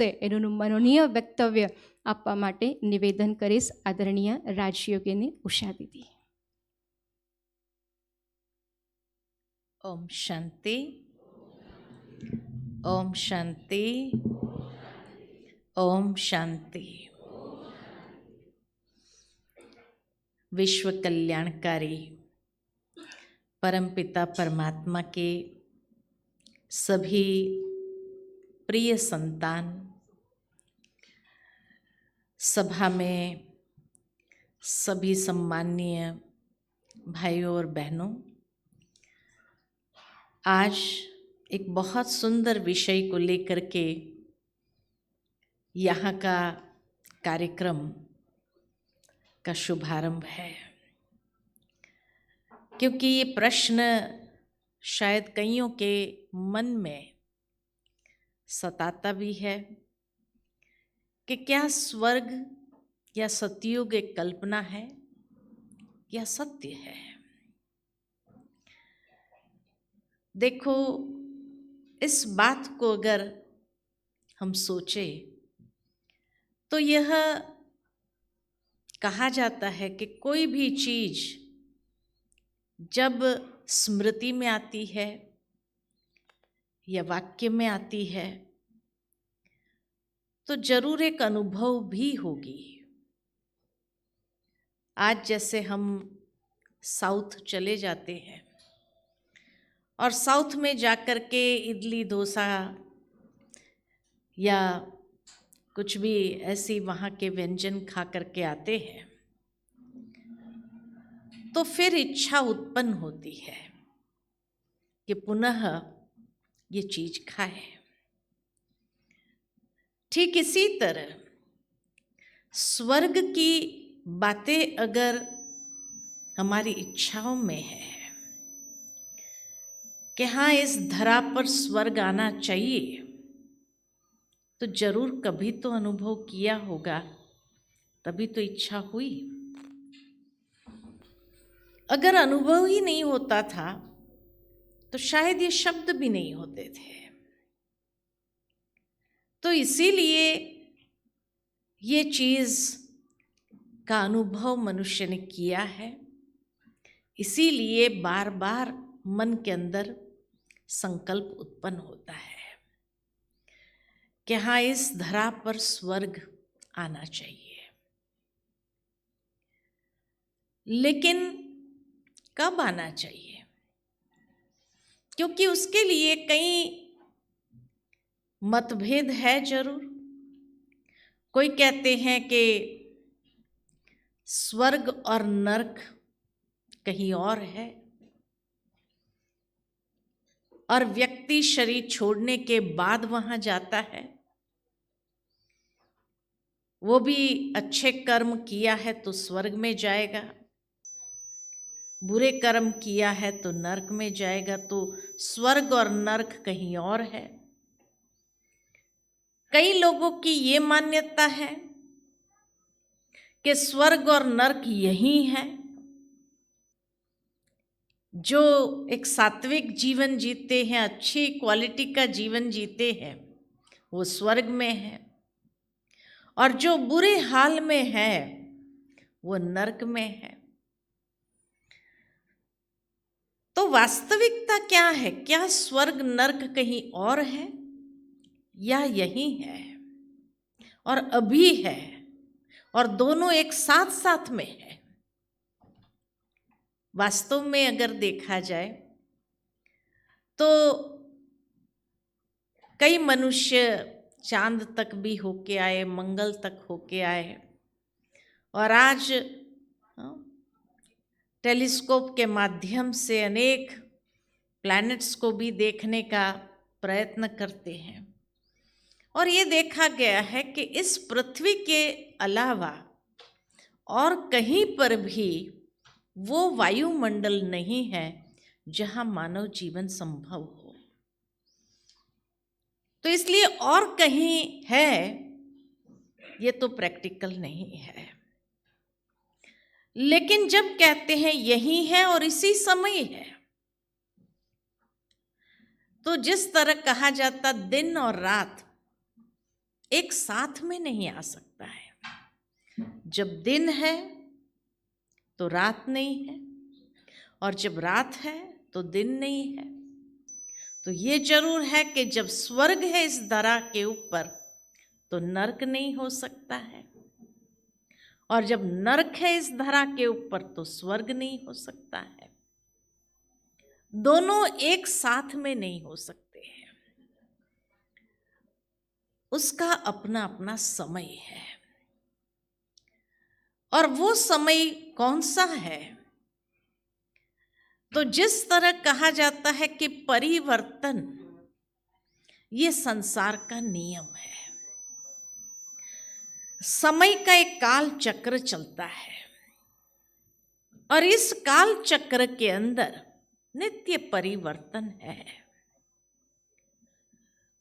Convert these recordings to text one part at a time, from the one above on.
વખતે એનું માનનીય વક્તવ્ય આપવા માટે નિવેદન કરીશ આદરણીય રાજયોગીની ઉષા દીદી. ओम शांति, ओम शांति, ओम शांति. विश्व कल्याणकारी परमपिता परमात्मा के सभी प्रिय संतान, सभा में सभी सम्माननीय भाइयों और बहनों, आज एक बहुत सुंदर विषय को लेकर के यहाँ का कार्यक्रम का शुभारंभ है, क्योंकि ये प्रश्न शायद कईयों के मन में सताता भी है कि क्या स्वर्ग या सतयुग एक कल्पना है या सत्य है. देखो, इस बात को अगर हम सोचें तो यह कहा जाता है कि कोई भी चीज जब स्मृति में आती है या वाक्य में आती है तो जरूर एक अनुभव भी होगी. आज जैसे हम साउथ चले जाते हैं और साउथ में जाकर के इडली डोसा या कुछ भी ऐसी वहाँ के व्यंजन खा करके आते हैं तो फिर इच्छा उत्पन्न होती है कि पुनः ये चीज खाएं. ठीक इसी तरह स्वर्ग की बातें अगर हमारी इच्छाओं में है कि हाँ, इस धरा पर स्वर्ग आना चाहिए, तो जरूर कभी तो अनुभव किया होगा, तभी तो इच्छा हुई. अगर अनुभव ही नहीं होता था तो शायद ये शब्द भी नहीं होते थे. तो इसीलिए ये चीज का अनुभव मनुष्य ने किया है, इसीलिए बार बार मन के अंदर संकल्प उत्पन्न होता है कि हाँ, इस धरा पर स्वर्ग आना चाहिए. लेकिन कब आना चाहिए? क्योंकि उसके लिए कई मतभेद है जरूर. कोई कहते हैं कि स्वर्ग और नरक कहीं और है और व्यक्ति शरीर छोड़ने के बाद वहां जाता है. वो भी अच्छे कर्म किया है तो स्वर्ग में जाएगा, बुरे कर्म किया है तो नरक में जाएगा. तो स्वर्ग और नरक कहीं और है. कई लोगों की ये मान्यता है कि स्वर्ग और नरक यही है. जो एक सात्विक जीवन जीते हैं, अच्छी क्वालिटी का जीवन जीते हैं, वो स्वर्ग में है, और जो बुरे हाल में है वो नरक में है. तो वास्तविकता क्या है? क्या स्वर्ग नरक कहीं और है या यही है और अभी है और दोनों एक साथ साथ में है? वास्तव में अगर देखा जाए तो कई मनुष्य चांद तक भी होके आए, मंगल तक होके आए, और आज टेलीस्कोप के माध्यम से अनेक प्लैनेट्स को भी देखने का प्रयत्न करते हैं. और ये देखा गया है कि इस पृथ्वी के अलावा और कहीं पर भी वो वायुमंडल नहीं है जहां मानव जीवन संभव हो. तो इसलिए और कहीं है ये तो प्रैक्टिकल नहीं है. लेकिन जब कहते हैं यही है और इसी समय है, तो जिस तरह कहा जाता दिन और रात एक साथ में नहीं आ सकता है। जब दिन है तो रात नहीं है, और जब रात है तो दिन नहीं है। तो ये जरूर है कि जब स्वर्ग है इस धरा के ऊपर तो नरक नहीं हो सकता है, और जब नरक है इस धरा के ऊपर तो स्वर्ग नहीं हो सकता है। दोनों एक साथ में नहीं हो सकते हैं। उसका अपना अपना समय है, और वो समय कौन सा है? तो जिस तरह कहा जाता है कि परिवर्तन ये संसार का नियम है। समय का एक काल चक्र चलता है, और इस काल चक्र के अंदर नित्य परिवर्तन है।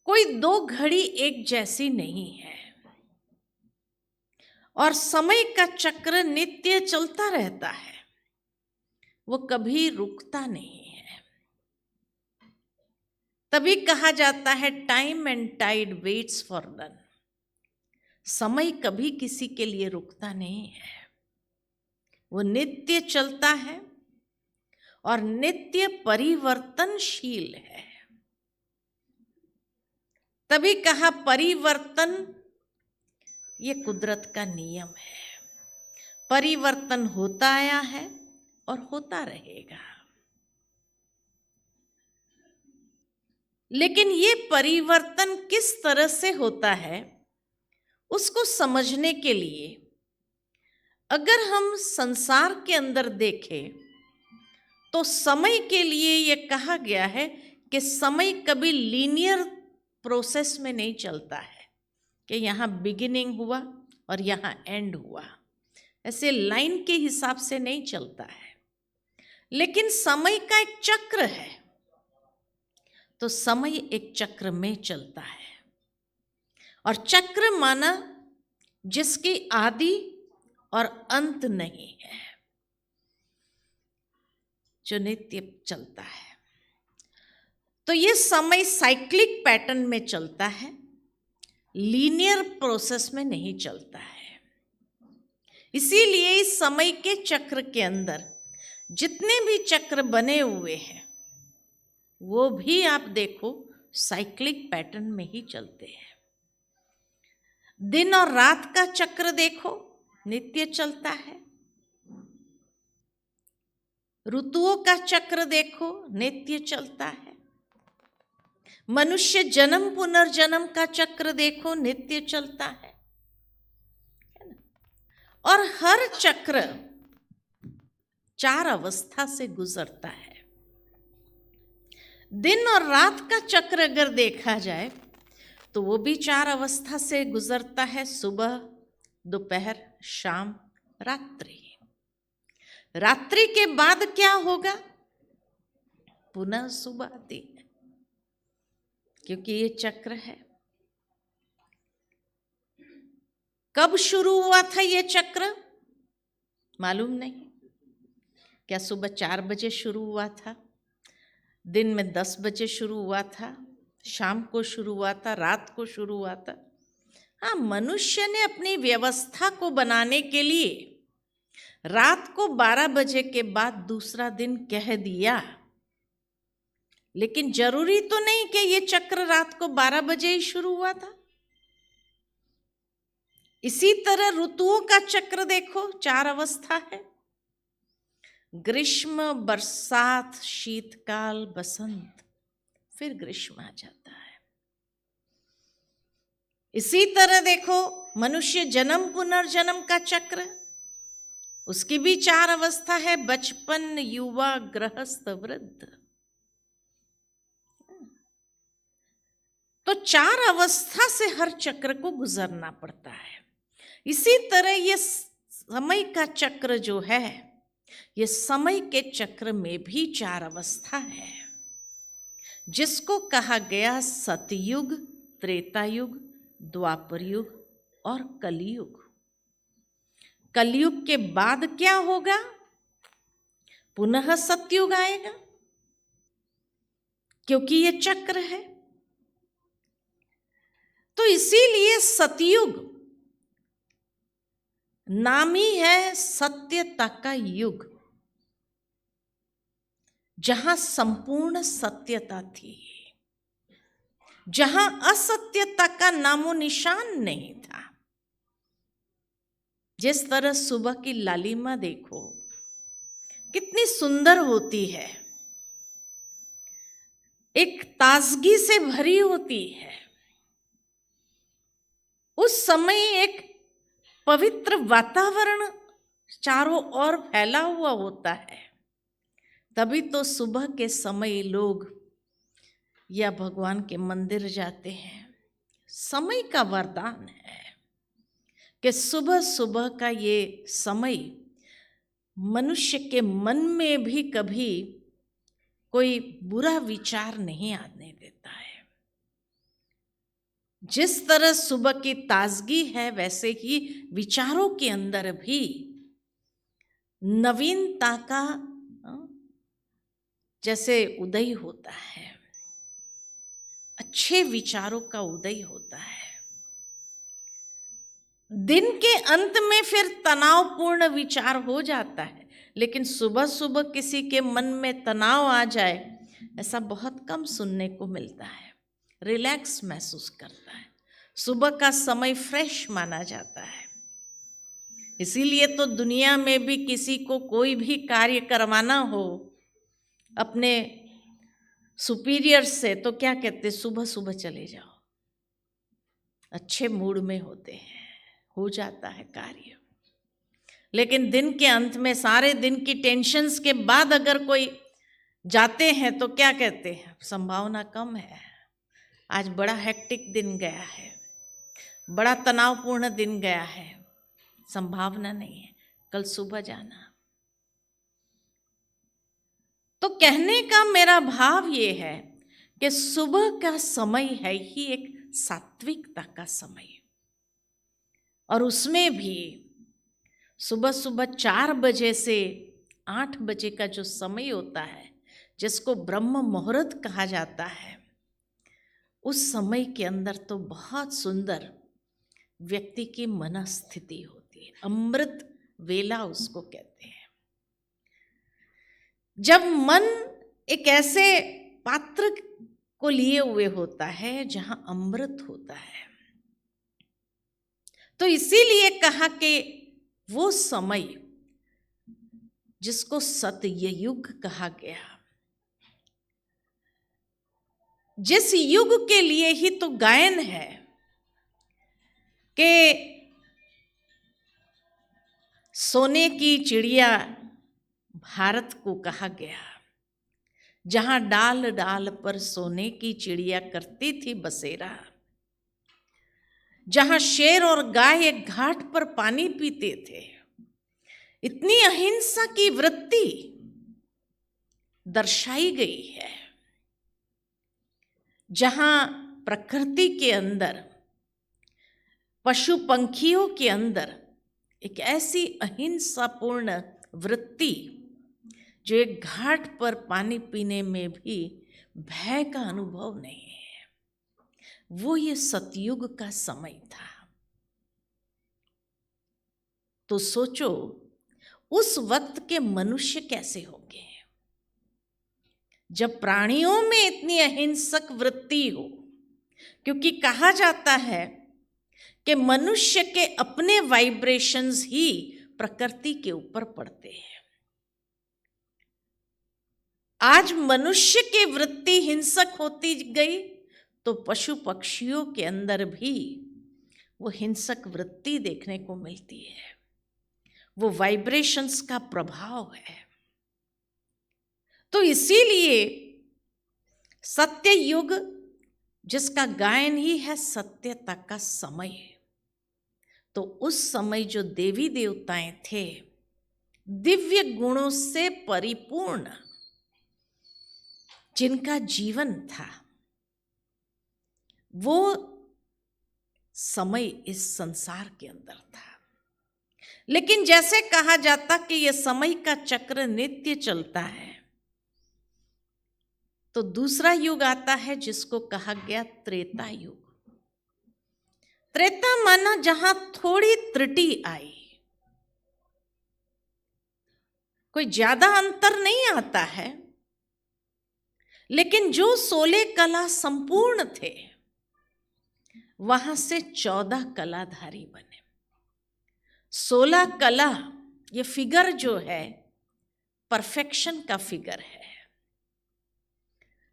कोई दो घड़ी एक जैसी नहीं है, और समय का चक्र नित्य चलता रहता है, वो कभी रुकता नहीं है। तभी कहा जाता है time and tide waits for none. समय कभी किसी के लिए रुकता नहीं है, वो नित्य चलता है और नित्य परिवर्तनशील है। तभी कहा परिवर्तन ये कुदरत का नियम है। परिवर्तन होता आया है और होता रहेगा। लेकिन ये परिवर्तन किस तरह से होता है, उसको समझने के लिए अगर हम संसार के अंदर देखें तो समय के लिए ये कहा गया है कि समय कभी लीनियर प्रोसेस में नहीं चलता है कि यहाँ बिगिनिंग हुआ और यहाँ एंड हुआ, ऐसे लाइन के हिसाब से नहीं चलता है। लेकिन समय का एक चक्र है, तो समय एक चक्र में चलता है, और चक्र माना जिसकी आदि और अंत नहीं है, जो नित्य चलता है। तो ये समय साइक्लिक पैटर्न में चलता है, लीनियर प्रोसेस में नहीं चलता है। इसीलिए इस समय के चक्र के अंदर जितने भी चक्र बने हुए हैं वो भी आप देखो साइक्लिक पैटर्न में ही चलते हैं। दिन और रात का चक्र देखो, नित्य चलता है। ऋतुओं का चक्र देखो, नित्य चलता है। मनुष्य जन्म पुनर्जन्म का चक्र देखो, नित्य चलता है ना? और हर चक्र 4 अवस्था से गुजरता है। दिन और रात का चक्र अगर देखा जाए तो वो भी 4 अवस्था से गुजरता है, सुबह, दोपहर, शाम, रात्रि। रात्रि के बाद क्या होगा? पुनः सुबह आती है, क्योंकि ये चक्र है। कब शुरू हुआ था ये चक्र मालूम नहीं। क्या सुबह 4 बजे शुरू हुआ था, दिन में 10 बजे शुरू हुआ था, शाम को शुरू हुआ था, रात को शुरू हुआ था? हाँ, मनुष्य ने अपनी व्यवस्था को बनाने के लिए रात को 12 बजे के बाद दूसरा दिन कह दिया, लेकिन जरूरी तो नहीं कि ये चक्र रात को 12 बजे ही शुरू हुआ था। इसी तरह ऋतुओं का चक्र देखो, 4 अवस्था है, ग्रीष्म, बरसात, शीतकाल, बसंत, फिर ग्रीष्म आ जाता है। इसी तरह देखो मनुष्य जन्म पुनर्जन्म का चक्र, उसकी भी 4 अवस्था है, बचपन, युवा, गृहस्थ, वृद्ध। तो 4 अवस्था से हर चक्र को गुजरना पड़ता है। इसी तरह ये समय का चक्र जो है, ये समय के चक्र में भी 4 अवस्था है, जिसको कहा गया सतयुग, त्रेता युग, द्वापर युग और कलयुग। कलयुग के बाद क्या होगा? पुनः सतयुग आएगा, क्योंकि ये चक्र है। तो इसीलिए सतयुग नाम ही है सत्यता का युग, जहां संपूर्ण सत्यता थी, जहां असत्यता का नामो निशान नहीं था। जिस तरह सुबह की लालिमा देखो कितनी सुंदर होती है, एक ताजगी से भरी होती है। उस समय एक पवित्र वातावरण चारों ओर फैला हुआ होता है। तभी तो सुबह के समय लोग या भगवान के मंदिर जाते हैं। समय का वरदान है कि सुबह सुबह का ये समय मनुष्य के मन में भी कभी कोई बुरा विचार नहीं आने देता है। जिस तरह सुबह की ताजगी है, वैसे ही विचारों के अंदर भी नवीनता का जैसे उदय होता है, अच्छे विचारों का उदय होता है। दिन के अंत में फिर तनावपूर्ण विचार हो जाता है, लेकिन सुबह सुबह किसी के मन में तनाव आ जाए, ऐसा बहुत कम सुनने को मिलता है। रिलैक्स महसूस करता है, सुबह का समय फ्रेश माना जाता है। इसीलिए तो दुनिया में भी किसी को कोई भी कार्य करवाना हो अपने सुपीरियर से, तो क्या कहते, सुबह सुबह चले जाओ, अच्छे मूड में होते हैं, हो जाता है कार्य। लेकिन दिन के अंत में सारे दिन की टेंशन्स के बाद अगर कोई जाते हैं तो क्या कहते हैं, संभावना कम है, आज बड़ा हेक्टिक दिन गया है, बड़ा तनावपूर्ण दिन गया है, संभावना नहीं है, कल सुबह जाना। तो कहने का मेरा भाव ये है कि सुबह का समय है ही एक सात्विकता का समय, और उसमें भी सुबह सुबह 4 बजे से 8 बजे का जो समय होता है, जिसको ब्रह्म मुहूर्त कहा जाता है, उस समय के अंदर तो बहुत सुंदर व्यक्ति की मनस्थिति होती है। अमृत वेला उसको कहते हैं, जब मन एक ऐसे पात्र को लिए हुए होता है जहां अमृत होता है। तो इसीलिए कहा कि वो समय जिसको सतयुग कहा गया, जिस युग के लिए ही तो गायन है कि सोने की चिड़िया भारत को कहा गया, जहां डाल डाल पर सोने की चिड़िया करती थी बसेरा, जहां शेर और गाय एक घाट पर पानी पीते थे। इतनी अहिंसा की वृत्ति दर्शाई गई है, जहां प्रकृति के अंदर, पशु पंखियों के अंदर एक ऐसी अहिंसापूर्ण वृत्ति जो एक घाट पर पानी पीने में भी भय का अनुभव नहीं है, वो ये सतयुग का समय था। तो सोचो उस वक्त के मनुष्य कैसे होंगे, जब प्राणियों में इतनी अहिंसक वृत्ति हो। क्योंकि कहा जाता है कि मनुष्य के अपने वाइब्रेशंस ही प्रकृति के ऊपर पड़ते हैं। आज मनुष्य की वृत्ति हिंसक होती गई तो पशु पक्षियों के अंदर भी वो हिंसक वृत्ति देखने को मिलती है। वो वाइब्रेशंस का प्रभाव है। तो इसीलिए सत्य युग, जिसका गायन ही है सत्यता का समय, तो उस समय जो देवी देवताएं थे दिव्य गुणों से परिपूर्ण, जिनका जीवन था, वो समय इस संसार के अंदर था। लेकिन जैसे कहा जाता कि यह समय का चक्र नित्य चलता है, तो दूसरा युग आता है जिसको कहा गया त्रेता युग। त्रेता माना जहां थोड़ी त्रुटि आई, कोई ज्यादा अंतर नहीं आता है, लेकिन जो 16 कला संपूर्ण थे वहां से 14 कलाधारी बने। 16 कला, ये फिगर जो है परफेक्शन का फिगर है।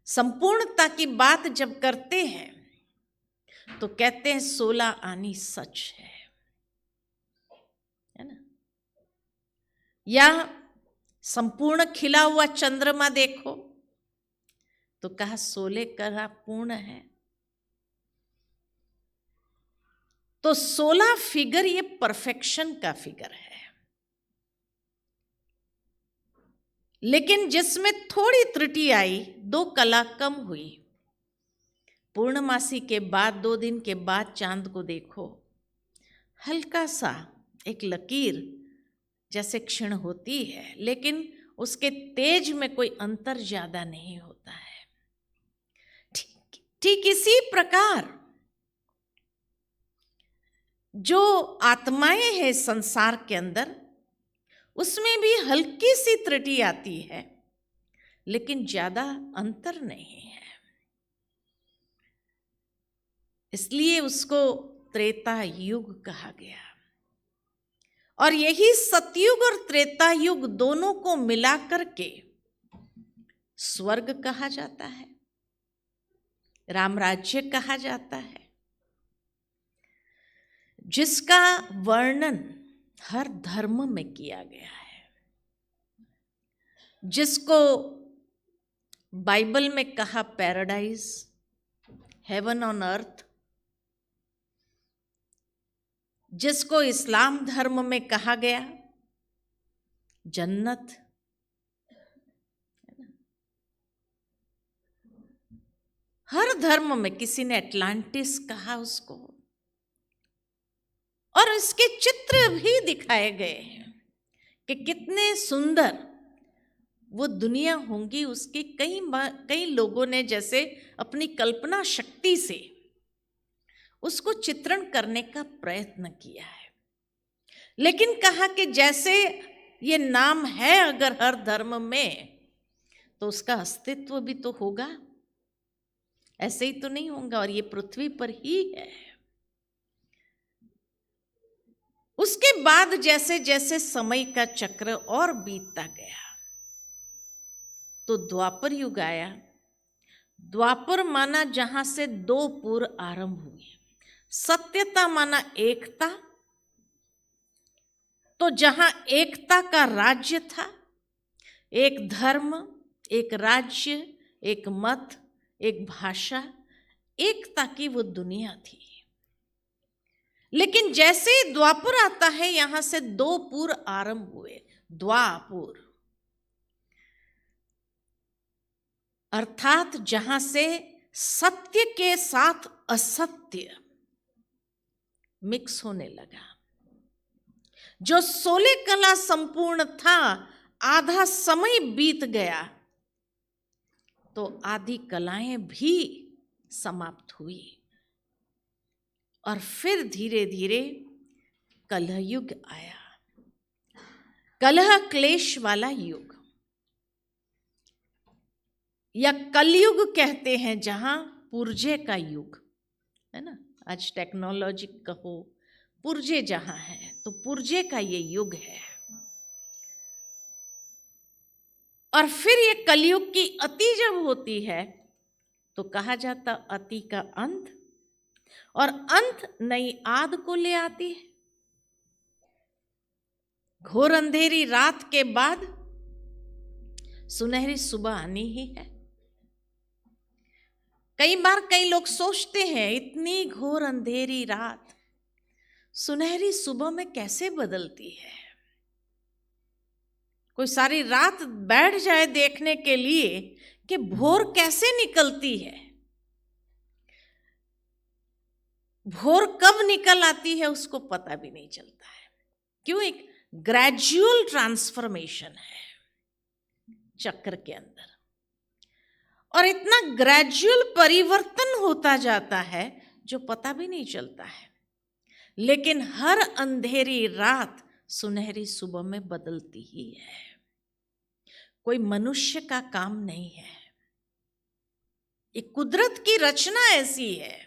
संपूर्णता की बात जब करते हैं तो कहते हैं 16 आनी सच है ना। या संपूर्ण खिला हुआ चंद्रमा देखो तो कहा 16 कला पूर्ण है। तो 16 फिगर ये परफेक्शन का फिगर है, लेकिन जिसमें थोड़ी त्रुटि आई, 2 कला कम हुई। पूर्णमासी के बाद 2 दिन के बाद चांद को देखो, हल्का सा एक लकीर जैसे क्षीण होती है, लेकिन उसके तेज में कोई अंतर ज्यादा नहीं होता है। ठीक इसी प्रकार जो आत्माएं हैं संसार के अंदर, उसमें भी हल्की सी त्रुटि आती है, लेकिन ज्यादा अंतर नहीं है। इसलिए उसको त्रेता युग कहा गया। और यही सतयुग और त्रेता युग दोनों को मिलाकर के स्वर्ग कहा जाता है, रामराज्य कहा जाता है, जिसका वर्णन हर धर्म में किया गया है, जिसको बाइबल में कहा पैराडाइज, हेवन ऑन अर्थ, जिसको इस्लाम धर्म में कहा गया जन्नत। हर धर्म में किसी ने अटलांटिस कहा उसको, और इसके चित्र भी दिखाए गए हैं कि कितने सुंदर वो दुनिया होंगी। उसकी कई लोगों ने जैसे अपनी कल्पना शक्ति से उसको चित्रण करने का प्रयत्न किया है, लेकिन कहा कि जैसे ये नाम है अगर हर धर्म में, तो उसका अस्तित्व भी तो होगा, ऐसे ही तो नहीं होगा, और ये पृथ्वी पर ही है। उसके बाद जैसे जैसे समय का चक्र और बीतता गया तो द्वापर युग आया। द्वापर माना जहां से 2 पुर आरंभ हुए। सत्यता माना एकता, तो जहां एकता का राज्य था, एक धर्म, एक राज्य, एक मत, एक भाषा, एकता की वो दुनिया थी। लेकिन जैसे ही द्वापर आता है, यहां से 2 पुर आरंभ हुए। द्वापुर अर्थात जहां से सत्य के साथ असत्य मिक्स होने लगा। जो 16 कला संपूर्ण था, आधा समय बीत गया तो आधी कलाएं भी समाप्त हुई, और फिर धीरे धीरे कलह युग आया। कलह क्लेश वाला युग, या कलयुग कहते हैं, जहां पुर्जे का युग है ना। आज टेक्नोलॉजी कहो, पुर्जे जहां है तो पुर्जे का ये युग है। और फिर ये कलयुग की अति जब होती है तो कहा जाता अति का अंत, और अंत नई आद को ले आती है। घोर अंधेरी रात के बाद सुनहरी सुबह आनी ही है। कई बार कई लोग सोचते हैं, इतनी घोर अंधेरी रात सुनहरी सुबह में कैसे बदलती है। कोई सारी रात बैठ जाए देखने के लिए कि भोर कैसे निकलती है। भोर कब निकल आती है उसको पता भी नहीं चलता है। क्यों? एक ग्रेजुअल ट्रांसफॉर्मेशन है चक्र के अंदर, और इतना ग्रेजुअल परिवर्तन होता जाता है जो पता भी नहीं चलता है। लेकिन हर अंधेरी रात सुनहरी सुबह में बदलती ही है। कोई मनुष्य का काम नहीं है, ये कुदरत की रचना ऐसी है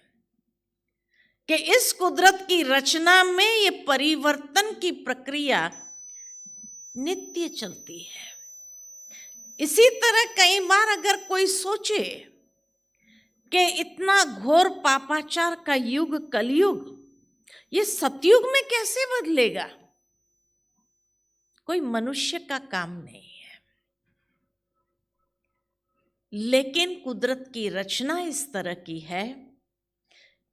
कि इस कुदरत की रचना में ये परिवर्तन की प्रक्रिया नित्य चलती है। इसी तरह कई बार अगर कोई सोचे कि इतना घोर पापाचार का युग, कलयुग, ये सतयुग में कैसे बदलेगा, कोई मनुष्य का काम नहीं है। लेकिन कुदरत की रचना इस तरह की है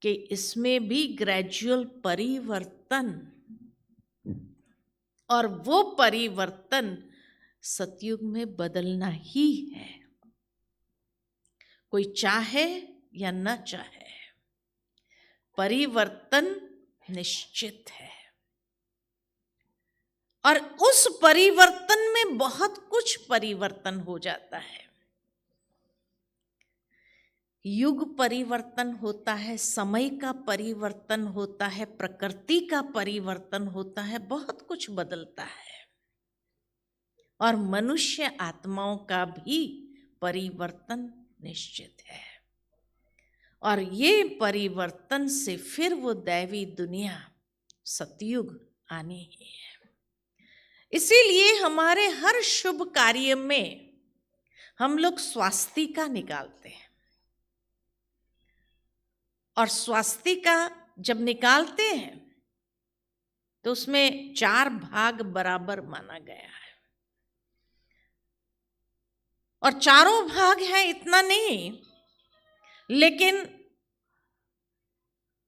कि इसमें भी ग्रेजुअल परिवर्तन, और वो परिवर्तन सतयुग में बदलना ही है, कोई चाहे या न चाहे, परिवर्तन निश्चित है। और उस परिवर्तन में बहुत कुछ परिवर्तन हो जाता है। युग परिवर्तन होता है, समय का परिवर्तन होता है, प्रकृति का परिवर्तन होता है, बहुत कुछ बदलता है। और मनुष्य आत्माओं का भी परिवर्तन निश्चित है। और ये परिवर्तन से फिर वो दैवी दुनिया सतयुग आनी ही है। इसीलिए हमारे हर शुभ कार्य में हम लोग स्वास्तिका निकालते हैं, और स्वास्तिका जब निकालते हैं तो उसमें 4 भाग बराबर माना गया है। और चारों भाग है इतना नहीं, लेकिन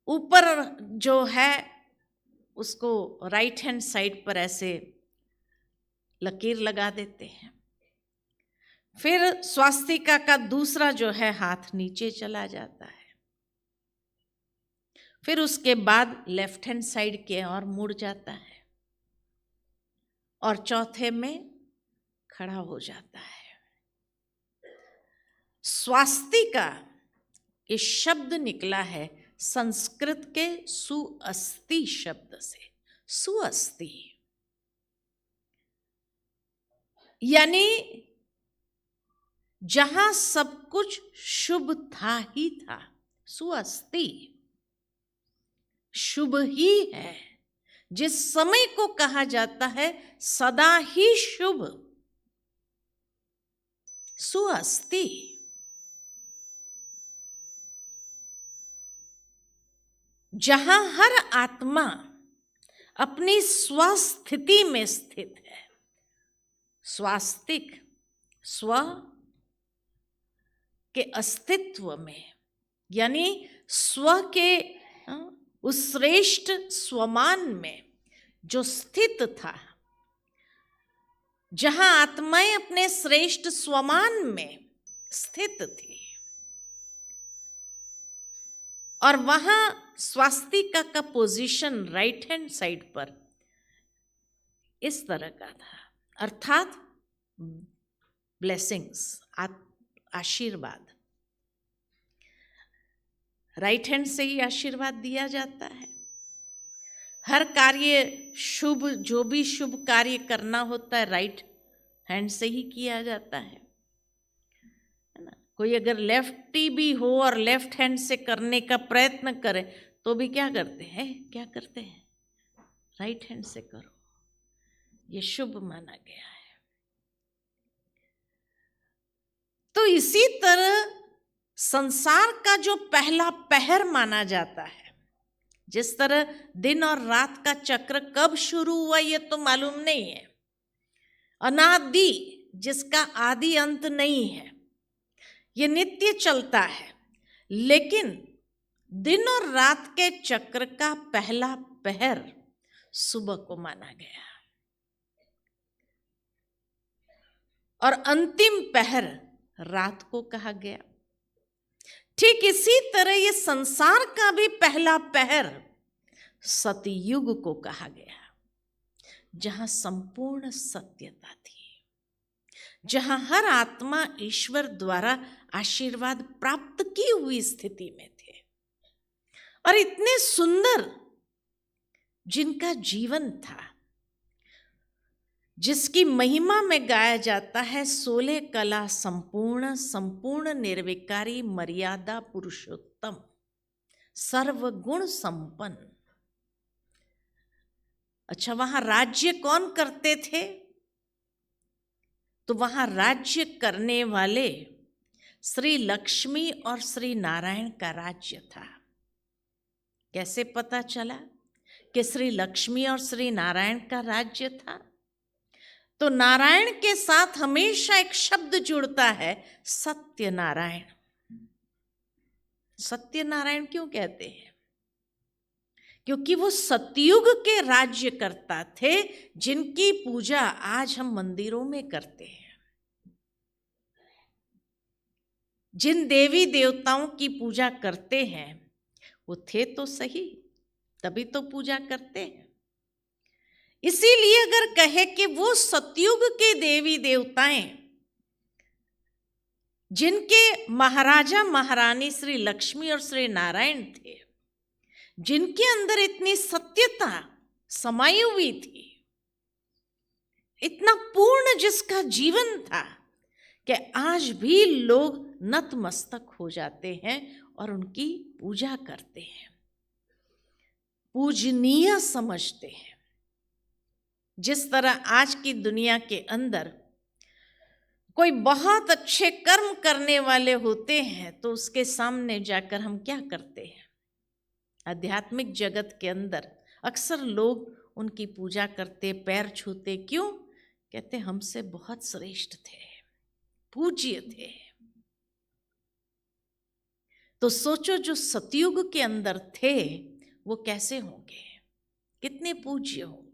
ऊपर जो है उसको राइट हैंड साइड पर ऐसे लकीर लगा देते हैं। फिर स्वास्तिका का दूसरा जो है हाथ नीचे चला जाता है। फिर उसके बाद लेफ्ट हैंड साइड के और मुड़ जाता है, और चौथे में खड़ा हो जाता है। स्वास्तिका ये शब्द निकला है संस्कृत के सुअस्ति शब्द से। सुअस्ति यानी जहां सब कुछ शुभ था ही था, सुअस्ति शुभ ही है। जिस समय को कहा जाता है सदा ही शुभ, सुअस्ति। जहां हर आत्मा अपनी स्वस्थिति में स्थित है। स्वास्तिक स्व के अस्तित्व में, यानी स्व के उस श्रेष्ठ स्वमान में जो स्थित था, जहां आत्माएं अपने श्रेष्ठ स्वमान में स्थित थी। और वहां स्वास्तिका का पोजीशन राइट हैंड साइड पर इस तरह का था, अर्थात ब्लेसिंग्स, आशीर्वाद। राइट हैंड से ही आशीर्वाद दिया जाता है। हर कार्य शुभ, जो भी शुभ कार्य करना होता है राइट हैंड से ही किया जाता है ना। कोई अगर लेफ्टी भी हो और लेफ्ट हैंड से करने का प्रयत्न करे तो भी क्या करते हैं, राइट हैंड से करो, ये शुभ माना गया है। तो इसी तरह संसार का जो पहला पहर माना जाता है, जिस तरह दिन और रात का चक्र कब शुरू हुआ ये तो मालूम नहीं है, अनादि जिसका आदि अंत नहीं है, ये नित्य चलता है। लेकिन दिन और रात के चक्र का पहला पहर सुबह को माना गया, और अंतिम पहर रात को कहा गया। ठीक इसी तरह ये संसार का भी पहला पहर सतयुग को कहा गया, जहां संपूर्ण सत्यता थी, जहां हर आत्मा ईश्वर द्वारा आशीर्वाद प्राप्त की हुई स्थिति में थे। और इतने सुंदर जिनका जीवन था, जिसकी महिमा में गाया जाता है 16 कला संपूर्ण, संपूर्ण निर्विकारी, मर्यादा पुरुषोत्तम, सर्वगुण संपन्न। अच्छा, वहां राज्य कौन करते थे? तो वहां राज्य करने वाले श्री लक्ष्मी और श्री नारायण का राज्य था। कैसे पता चला कि श्री लक्ष्मी और श्री नारायण का राज्य था? तो नारायण के साथ हमेशा एक शब्द जुड़ता है, सत्यनारायण। सत्यनारायण क्यों कहते हैं? क्योंकि वो सतयुग के राज्य करता थे, जिनकी पूजा आज हम मंदिरों में करते हैं। जिन देवी देवताओं की पूजा करते हैं वो थे तो सही, तभी तो पूजा करते हैं। इसीलिए अगर कहे कि वो सतयुग के देवी देवताएं, जिनके महाराजा महारानी श्री लक्ष्मी और श्री नारायण थे, जिनके अंदर इतनी सत्यता समाई हुई थी, इतना पूर्ण जिसका जीवन था कि आज भी लोग नतमस्तक हो जाते हैं और उनकी पूजा करते हैं, पूजनीय समझते हैं। जिस तरह आज की दुनिया के अंदर कोई बहुत अच्छे कर्म करने वाले होते हैं तो उसके सामने जाकर हम क्या करते हैं? आध्यात्मिक जगत के अंदर अक्सर लोग उनकी पूजा करते, पैर छूते। क्यों? कहते हमसे बहुत श्रेष्ठ थे, पूज्य थे। तो सोचो, जो सतयुग के अंदर थे वो कैसे होंगे, कितने पूज्य होंगे।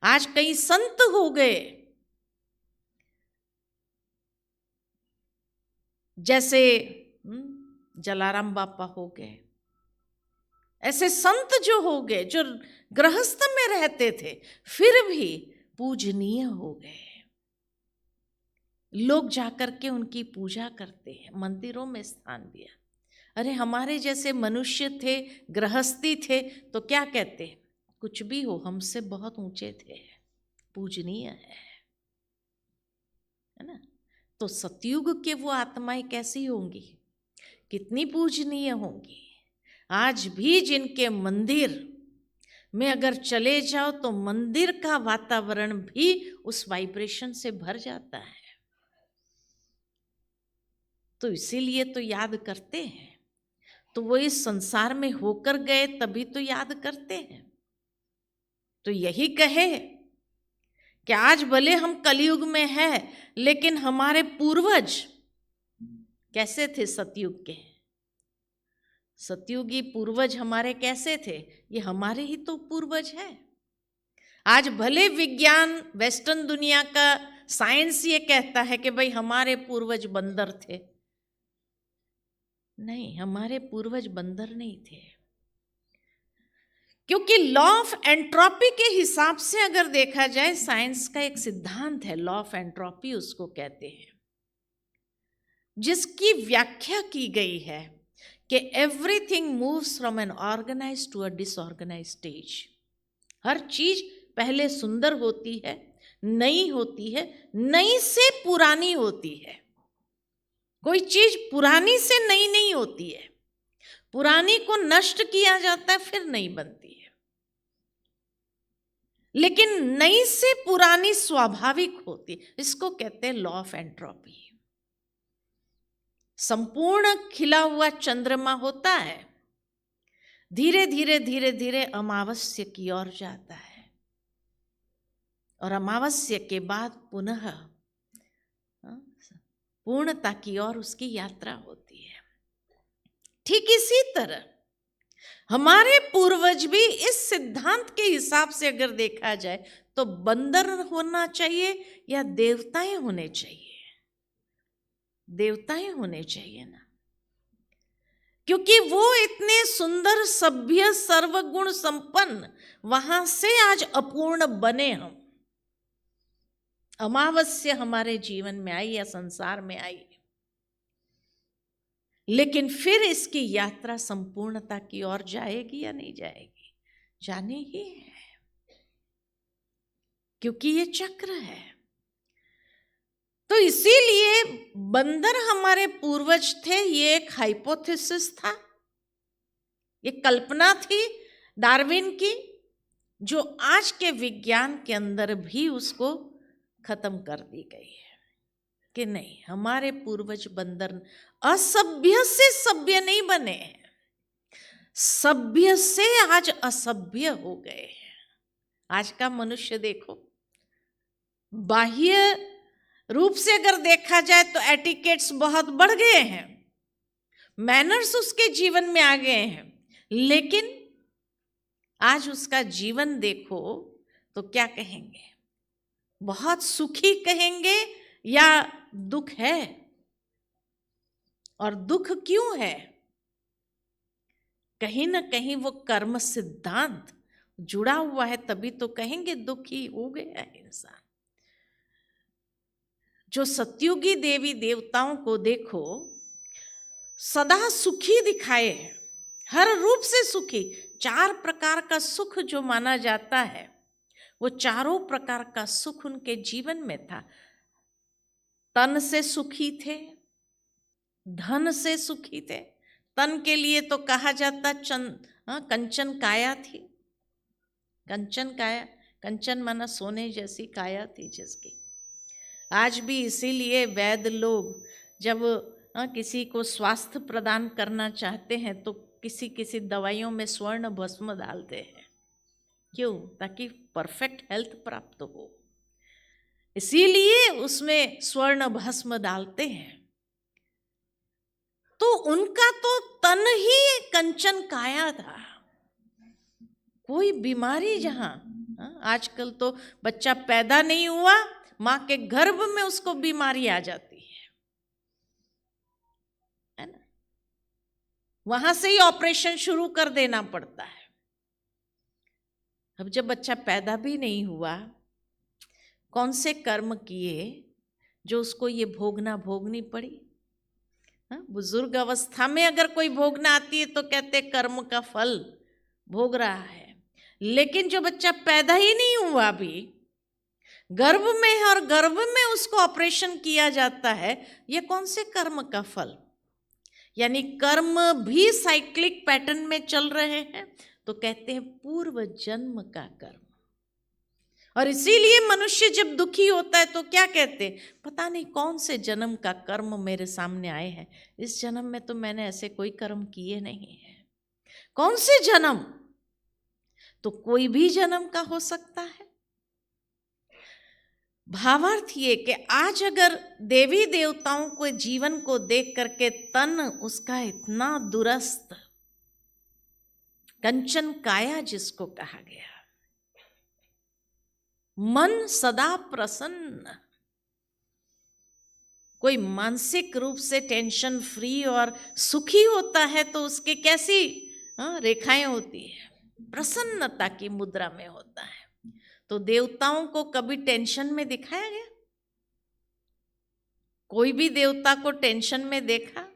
आज कई संत हो गए, जैसे जलाराम बापा हो गए, ऐसे संत जो हो गए, जो गृहस्थ में रहते थे फिर भी पूजनीय हो गए। लोग जाकर के उनकी पूजा करते हैं, मंदिरों में स्थान दिया। अरे हमारे जैसे मनुष्य थे, गृहस्थी थे, तो क्या कहते? कुछ भी हो, हमसे बहुत ऊंचे थे, पूजनीय है ना। तो सतयुग के वो आत्माएं कैसी होंगी, कितनी पूजनीय होंगी। आज भी जिनके मंदिर में अगर चले जाओ तो मंदिर का वातावरण भी उस वाइब्रेशन से भर जाता है। तो इसीलिए तो याद करते हैं। तो वो इस संसार में होकर गए तभी तो याद करते हैं। तो यही कहे कि आज भले हम कलयुग में हैं, लेकिन हमारे पूर्वज कैसे थे? सतयुग के सतयुगी पूर्वज हमारे कैसे थे? ये हमारे ही तो पूर्वज हैं। आज भले विज्ञान, वेस्टर्न दुनिया का साइंस ये कहता है कि भाई हमारे पूर्वज बंदर थे। नहीं, हमारे पूर्वज बंदर नहीं थे, क्योंकि लॉ ऑफ एंट्रोपी के हिसाब से अगर देखा जाए, साइंस का एक सिद्धांत है, लॉ ऑफ एंट्रोपी उसको कहते हैं, जिसकी व्याख्या की गई है कि everything moves from an organised to a disorganised stage. हर चीज पहले सुंदर होती है, नई होती है, नई से पुरानी होती है। कोई चीज पुरानी से नई नहीं होती है, पुरानी को नष्ट किया जाता है फिर नई बनती है। लेकिन नई से पुरानी स्वाभाविक होती, इसको कहते हैं लॉ ऑफ एंट्रोपी। संपूर्ण खिला हुआ चंद्रमा होता है, धीरे धीरे धीरे धीरे अमावस्या की ओर जाता है, और अमावस्या के बाद पुनः पूर्णता की ओर उसकी यात्रा होती है। ठीक इसी तरह हमारे पूर्वज भी इस सिद्धांत के हिसाब से अगर देखा जाए तो बंदर होना चाहिए या देवताएं होने चाहिए? देवताएं होने चाहिए ना, क्योंकि वो इतने सुंदर, सभ्य, सर्वगुण संपन्न, वहां से आज अपूर्ण बने हम। अमावस्या हमारे जीवन में आई या संसार में आई, लेकिन फिर इसकी यात्रा संपूर्णता की ओर जाएगी या नहीं जाएगी? जाने ही है, क्योंकि ये चक्र है। तो इसीलिए बंदर हमारे पूर्वज थे, ये एक हाइपोथेसिस था, ये कल्पना थी डार्विन की, जो आज के विज्ञान के अंदर भी उसको खत्म कर दी गई है कि नहीं, हमारे पूर्वज बंदर असभ्य से सभ्य नहीं बने हैं, सभ्य से आज असभ्य हो गए हैं। आज का मनुष्य देखो, बाह्य रूप से अगर देखा जाए तो एटिकेट्स बहुत बढ़ गए हैं, मैनर्स उसके जीवन में आ गए हैं, लेकिन आज उसका जीवन देखो तो क्या कहेंगे, बहुत सुखी कहेंगे या दुख है? और दुख क्यों है? कहीं ना कहीं वो कर्म सिद्धांत जुड़ा हुआ है, तभी तो कहेंगे दुखी हो गया है इंसान। जो सत्युगी देवी देवताओं को देखो, सदा सुखी दिखाए हैं, हर रूप से सुखी। 4 प्रकार का सुख जो माना जाता है, वो चारों प्रकार का सुख उनके जीवन में था। तन से सुखी थे, धन से सुखी थे। तन के लिए तो कहा जाता कंचन काया थी, कंचन काया, कंचन माना सोने जैसी काया थी जिसकी। आज भी इसीलिए वैद्य लोग जब किसी को स्वास्थ्य प्रदान करना चाहते हैं तो किसी किसी दवाइयों में स्वर्ण भस्म डालते हैं। क्यों? ताकि परफेक्ट हेल्थ प्राप्त हो, इसीलिए उसमें स्वर्ण भस्म डालते हैं। तो उनका तो तन ही कंचन काया था, कोई बीमारी जहां आजकल तो बच्चा पैदा नहीं हुआ, मां के गर्भ में उसको बीमारी आ जाती है ना, वहां से ही ऑपरेशन शुरू कर देना पड़ता है। अब जब बच्चा पैदा भी नहीं हुआ, कौन से कर्म किए जो उसको ये भोगनी पड़ी? बुजुर्ग अवस्था में अगर कोई भोगना आती है तो कहते कर्म का फल भोग रहा है, लेकिन जो बच्चा पैदा ही नहीं हुआ भी, गर्भ में है और गर्भ में उसको ऑपरेशन किया जाता है, ये कौन से कर्म का फल? यानी कर्म भी साइक्लिक पैटर्न में चल रहे हैं, तो कहते हैं पूर्व जन्म का कर्म। और इसीलिए मनुष्य जब दुखी होता है तो क्या कहते हैं, पता नहीं कौन से जन्म का कर्म मेरे सामने आए हैं, इस जन्म में तो मैंने ऐसे कोई कर्म किए नहीं है। कौन से जन्म? तो कोई भी जन्म का हो सकता है। भावार्थ ये कि आज अगर देवी देवताओं को जीवन को देख करके तन उसका इतना दुरस्त, कंचन काया जिसको कहा गया, मन सदा प्रसन्न, कोई मानसिक रूप से टेंशन फ्री और सुखी होता है तो उसके कैसी रेखाएं होती है, प्रसन्नता की मुद्रा में होता है। तो देवताओं को कभी टेंशन में दिखाया गया? कोई भी देवता को टेंशन में देखा?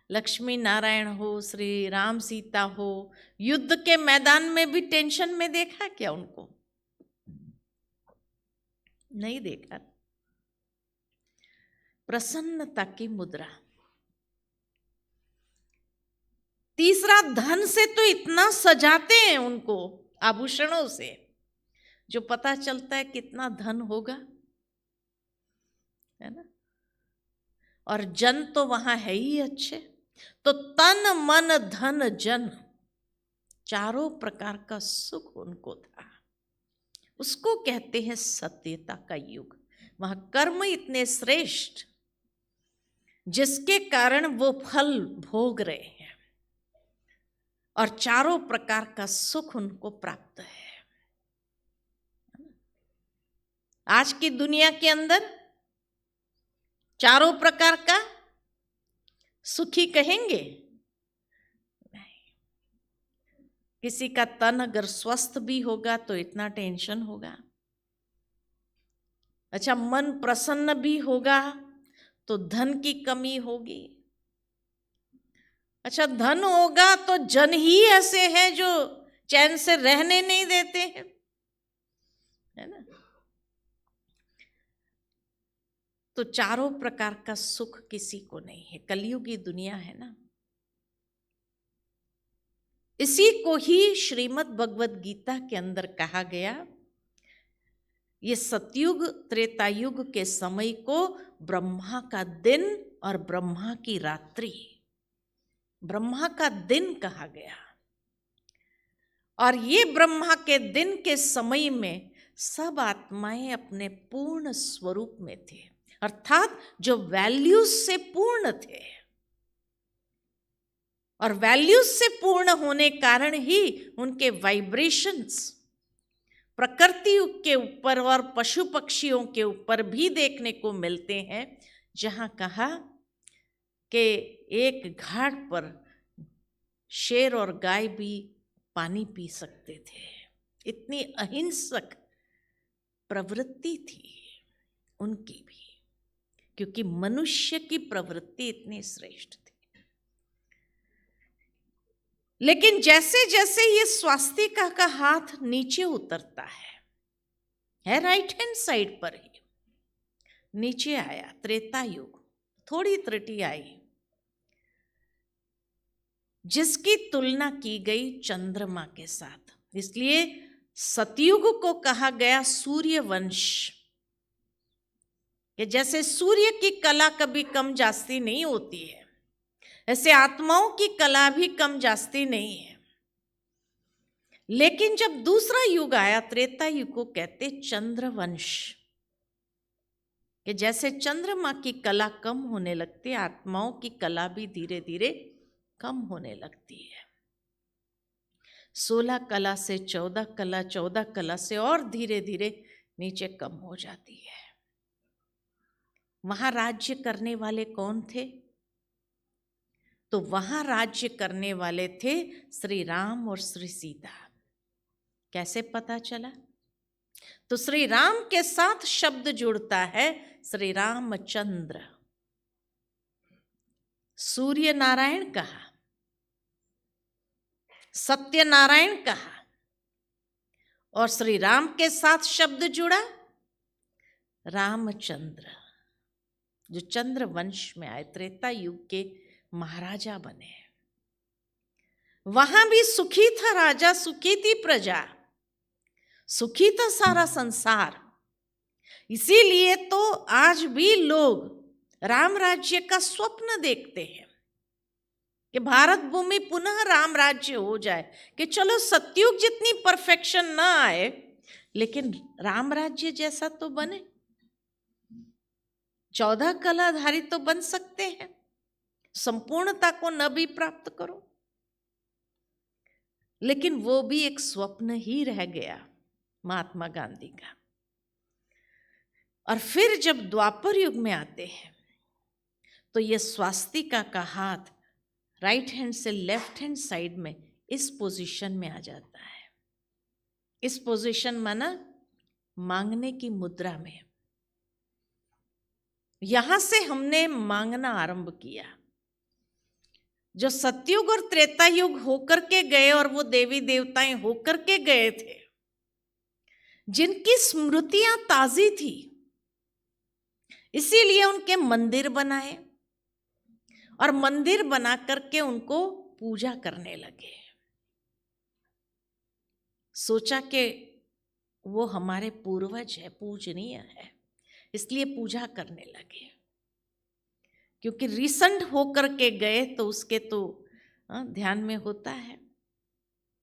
लक्ष्मी नारायण हो, श्री राम सीता हो, युद्ध के मैदान में भी टेंशन में देखा क्या उनको? नहीं देखा। प्रसन्नता की मुद्रा। तीसरा, धन से तो इतना सजाते हैं उनको आभूषणों से, जो पता चलता है कितना धन होगा, है ना। और जन तो वहां है ही अच्छे। तो तन मन धन जन, चारों प्रकार का सुख उनको था। उसको कहते हैं सत्यता का युग। वहां कर्म इतने श्रेष्ठ, जिसके कारण वो फल भोग रहे हैं और चारों प्रकार का सुख उनको प्राप्त है। आज की दुनिया के अंदर चारों प्रकार का सुखी कहेंगे? नहीं। किसी का तन अगर स्वस्थ भी होगा तो इतना टेंशन होगा। अच्छा, मन प्रसन्न भी होगा तो धन की कमी होगी। अच्छा, धन होगा तो जन ही ऐसे हैं जो चैन से रहने नहीं देते हैं, है ना। तो चारों प्रकार का सुख किसी को नहीं है, कलयुगी दुनिया है ना। इसी को ही श्रीमद् भगवद गीता के अंदर कहा गया, ये सतयुग त्रेतायुग के समय को ब्रह्मा का दिन और ब्रह्मा की रात्रि, ब्रह्मा का दिन कहा गया। और ये ब्रह्मा के दिन के समय में सब आत्माएं अपने पूर्ण स्वरूप में थे, अर्थात जो वैल्यूज से पूर्ण थे। और वैल्यूज से पूर्ण होने कारण ही उनके वाइब्रेशंस प्रकृति के ऊपर और पशु पक्षियों के ऊपर भी देखने को मिलते हैं, जहां कहा कि एक घाट पर शेर और गाय भी पानी पी सकते थे। इतनी अहिंसक प्रवृत्ति थी उनकी भी, क्योंकि मनुष्य की प्रवृत्ति इतनी श्रेष्ठ थी। लेकिन जैसे जैसे ये स्वास्तिका का हाथ नीचे उतरता है राइट हैंड साइड पर ही नीचे आया, त्रेता युग, थोड़ी त्रुटि आई, जिसकी तुलना की गई चंद्रमा के साथ। इसलिए सतयुग को कहा गया सूर्य वंश, कि जैसे सूर्य की कला कभी कम जास्ती नहीं होती है, ऐसे आत्माओं की कला भी कम जास्ती नहीं है। लेकिन जब दूसरा युग आया, त्रेता युग को कहते चंद्रवंश, कि जैसे चंद्रमा की कला कम होने लगती है, आत्माओं की कला भी धीरे धीरे कम होने लगती है। 16 कला से 14 कला, 14 कला से और धीरे धीरे नीचे कम हो जाती है। वहां राज्य करने वाले कौन थे? तो वहां राज्य करने वाले थे श्री राम और श्री सीता। कैसे पता चला? तो श्री राम के साथ शब्द जुड़ता है श्री रामचंद्र, सूर्य नारायण कहा, सत्यनारायण कहा, और श्री राम के साथ शब्द जुड़ा रामचंद्र, जो चंद्र वंश में आए, त्रेता युग के महाराजा बने। वहां भी सुखी था राजा, सुखी थी प्रजा, सुखी था सारा संसार। इसीलिए तो आज भी लोग राम राज्य का स्वप्न देखते हैं कि भारत भूमि पुनः राम राज्य हो जाए, कि चलो सतयुग जितनी परफेक्शन ना आए लेकिन राम राज्य जैसा तो बने, 14 कलाधारी तो बन सकते हैं, संपूर्णता को न भी प्राप्त करो। लेकिन वो भी एक स्वप्न ही रह गया महात्मा गांधी का। और फिर जब द्वापर युग में आते हैं तो ये स्वास्तिका का हाथ राइट हैंड से लेफ्ट हैंड साइड में इस पोजीशन में आ जाता है। इस पोजीशन माना मांगने की मुद्रा में। यहां से हमने मांगना आरंभ किया। जो सतयुग और त्रेता युग होकर के गए और वो देवी देवताएं होकर के गए थे, जिनकी स्मृतियां ताजी थी, इसीलिए उनके मंदिर बनाए और मंदिर बना करके उनको पूजा करने लगे। सोचा कि वो हमारे पूर्वज है, पूजनीय है, इसलिए पूजा करने लगे। क्योंकि रिसेंट होकर के गए तो उसके तो ध्यान में होता है।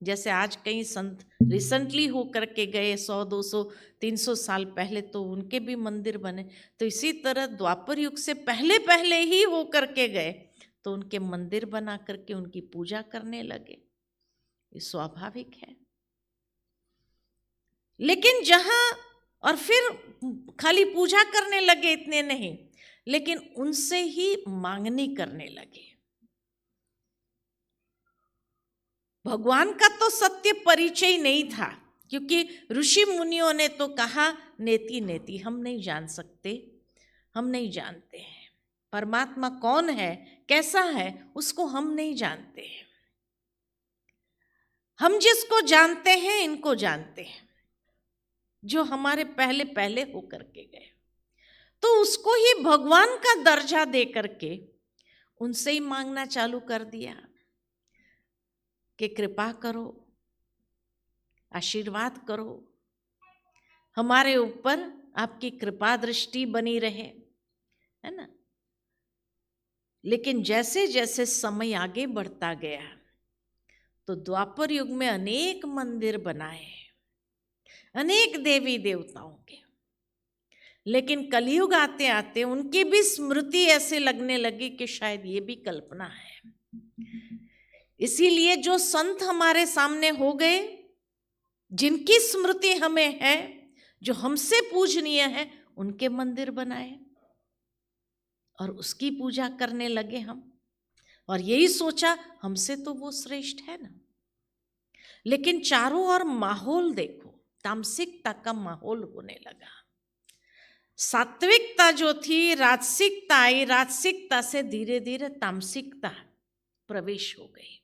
जैसे आज कई संत रिसेंटली होकर के गए 100, 200, 300 साल पहले, तो उनके भी मंदिर बने। तो इसी तरह द्वापर युग से पहले पहले ही होकर के गए तो उनके मंदिर बना करके उनकी पूजा करने लगे। ये स्वाभाविक है। लेकिन जहां और फिर खाली पूजा करने लगे, इतने नहीं, लेकिन उनसे ही मांगनी करने लगे। भगवान का तो सत्य परिचय नहीं था, क्योंकि ऋषि मुनियों ने तो कहा नेति नेति, हम नहीं जान सकते, हम नहीं जानते हैं परमात्मा कौन है, कैसा है, उसको हम नहीं जानते हैं। हम जिसको जानते हैं इनको जानते हैं, जो हमारे पहले पहले होकर के गए, तो उसको ही भगवान का दर्जा दे करके उनसे ही मांगना चालू कर दिया कि कृपा करो, आशीर्वाद करो, हमारे ऊपर आपकी कृपा दृष्टि बनी रहे, है ना। लेकिन जैसे जैसे समय आगे बढ़ता गया तो द्वापर युग में अनेक मंदिर बनाए, अनेक देवी देवताओं के, लेकिन कलयुग आते आते उनकी भी स्मृति ऐसे लगने लगी कि शायद ये भी कल्पना है। इसीलिए जो संत हमारे सामने हो गए, जिनकी स्मृति हमें है, जो हमसे पूजनीय है, उनके मंदिर बनाए और उसकी पूजा करने लगे हम, और यही सोचा हमसे तो वो श्रेष्ठ है ना। लेकिन चारों ओर माहौल देखो, तामसिकता का माहौल होने लगा। सात्विकता जो थी, राजसिकता आई, राजसिकता से धीरे धीरे तामसिकता प्रवेश हो गई,